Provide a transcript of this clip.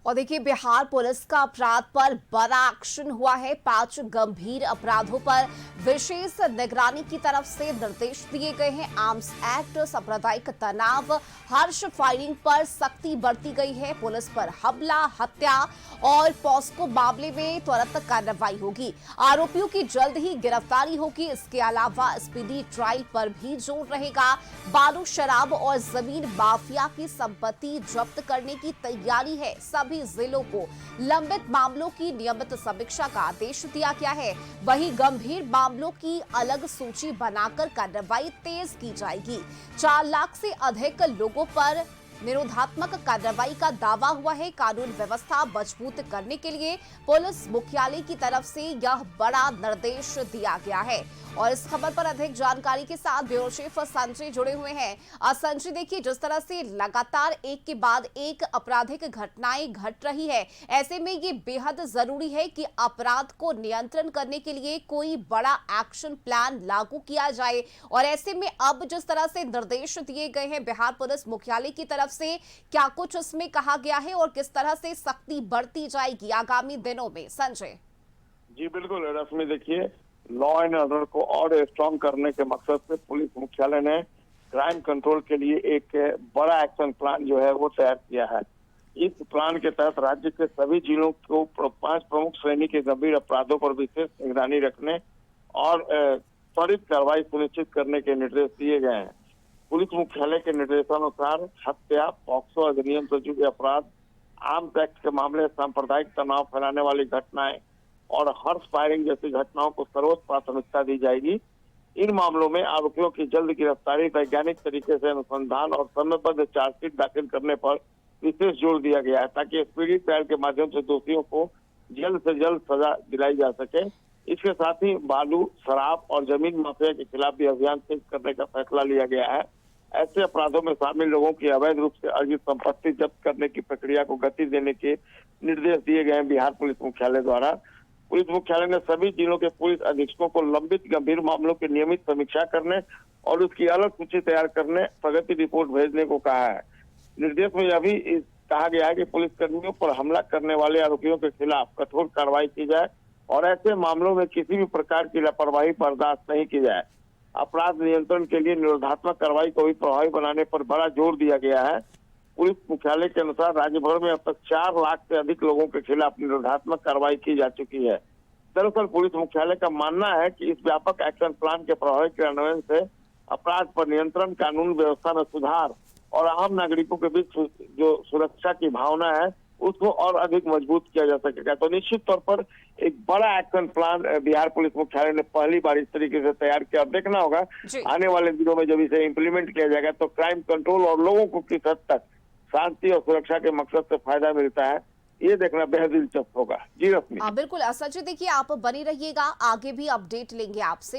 और देखिए बिहार पुलिस का अपराध पर बड़ा एक्शन हुआ है। 5 गंभीर अपराधों पर विशेष निगरानी की तरफ से निर्देश दिए गए हैं। आर्म्स एक्ट, सांप्रदायिक तनाव, हर्ष फायरिंग पर सख्ती बरती गई है। पुलिस पर हमला, हत्या और पॉस्को मामले में त्वरित कार्रवाई होगी। आरोपियों की जल्द ही गिरफ्तारी होगी। इसके अलावा स्पीडी ट्रायल पर भी जोर रहेगा। बालू, शराब और जमीन माफिया की संपत्ति जब्त करने की तैयारी है। सभी जिलों को लंबित मामलों की नियमित समीक्षा का आदेश दिया गया है। वहीं गंभीर मामलों की अलग सूची बनाकर कार्रवाई तेज की जाएगी। 4 लाख से अधिक लोगों पर निरोधात्मक कार्रवाई का दावा हुआ है। कानून व्यवस्था मजबूत करने के लिए पुलिस मुख्यालय की तरफ से यह बड़ा निर्देश दिया गया है। और इस खबर पर अधिक जानकारी के साथ ब्यूरो चीफ संजय जुड़े हुए हैं। संजय, देखिए जिस तरह से लगातार एक के बाद एक आपराधिक घटनाएं घट रही है, ऐसे में ये बेहद जरूरी है कि अपराध को नियंत्रण करने के लिए कोई बड़ा एक्शन प्लान लागू किया जाए। और ऐसे में अब जिस तरह से निर्देश दिए गए हैं बिहार पुलिस मुख्यालय की तरफ से, क्या कुछ उसमें कहा गया है और किस तरह से सख्ती बरती जाएगी आगामी दिनों में? संजय जी बिल्कुल रश्मि, देखिए लॉ एंड ऑर्डर को और स्ट्रॉन्ग करने के मकसद से पुलिस मुख्यालय ने क्राइम कंट्रोल के लिए एक बड़ा एक्शन प्लान जो है वो तैयार किया है। इस प्लान के तहत राज्य के सभी जिलों को 5 प्रमुख श्रेणी के गंभीर अपराधों पर विशेष निगरानी रखने और त्वरित कार्रवाई सुनिश्चित करने के निर्देश दिए गए हैं। पुलिस मुख्यालय के निर्देशानुसार हत्या, पॉक्सो अधिनियम से जुड़े अपराध, आर्म्स एक्ट के मामले, सांप्रदायिक तनाव फैलाने वाली घटनाएं और हॉर्स फायरिंग जैसी घटनाओं को सर्वोच्च प्राथमिकता दी जाएगी। इन मामलों में आरोपियों की जल्द गिरफ्तारी, वैज्ञानिक तरीके से अनुसंधान और समयबद्ध चार्जशीट दाखिल करने पर विशेष जोर दिया गया है, ताकि स्पीडी ट्रायल के माध्यम से दोषियों को जल्द से जल्द सजा दिलाई जा सके। इसके साथ ही बालू, शराब और जमीन माफिया के खिलाफ भी अभियान तेज करने का फैसला लिया गया है। ऐसे अपराधों में शामिल लोगों की अवैध रूप से अर्जित संपत्ति जब्त करने की प्रक्रिया को गति देने के निर्देश दिए गए हैं बिहार पुलिस मुख्यालय द्वारा। पुलिस मुख्यालय ने सभी जिलों के पुलिस अधीक्षकों को लंबित गंभीर मामलों की नियमित समीक्षा करने और उसकी अलग सूची तैयार करने, प्रगति रिपोर्ट भेजने को कहा है। निर्देश में यह भी कहा गया है कि पुलिस कर्मियों पर हमला करने वाले आरोपियों के खिलाफ कठोर कार्रवाई की जाए और ऐसे मामलों में किसी भी प्रकार की लापरवाही बर्दाश्त नहीं की जाए। अपराध नियंत्रण के लिए निरोधात्मक कार्रवाई को भी प्रभावी बनाने पर बड़ा जोर दिया गया है। पुलिस मुख्यालय के अनुसार राज्य भर में अब तक 4 लाख से अधिक लोगों के खिलाफ निरोधात्मक कार्रवाई की जा चुकी है। दरअसल पुलिस मुख्यालय का मानना है कि इस व्यापक एक्शन प्लान के प्रभावी क्रियान्वयन से अपराध पर नियंत्रण, कानून व्यवस्था में सुधार और आम नागरिकों के बीच जो सुरक्षा की भावना है उसको और अधिक मजबूत किया जा सकेगा। तो निश्चित तौर पर एक बड़ा एक्शन प्लान बिहार पुलिस मुख्यालय ने पहली बार इस तरीके से तैयार किया। अब देखना होगा आने वाले दिनों में जब इसे इम्प्लीमेंट किया जाएगा तो क्राइम कंट्रोल और लोगों को किस हद तक शांति और सुरक्षा के मकसद से फायदा मिलता है, ये देखना बेहद दिलचस्प होगा। जी रश्मि। बिल्कुल संजय, देखिए आप बने रहिएगा, आगे भी अपडेट लेंगे आपसे।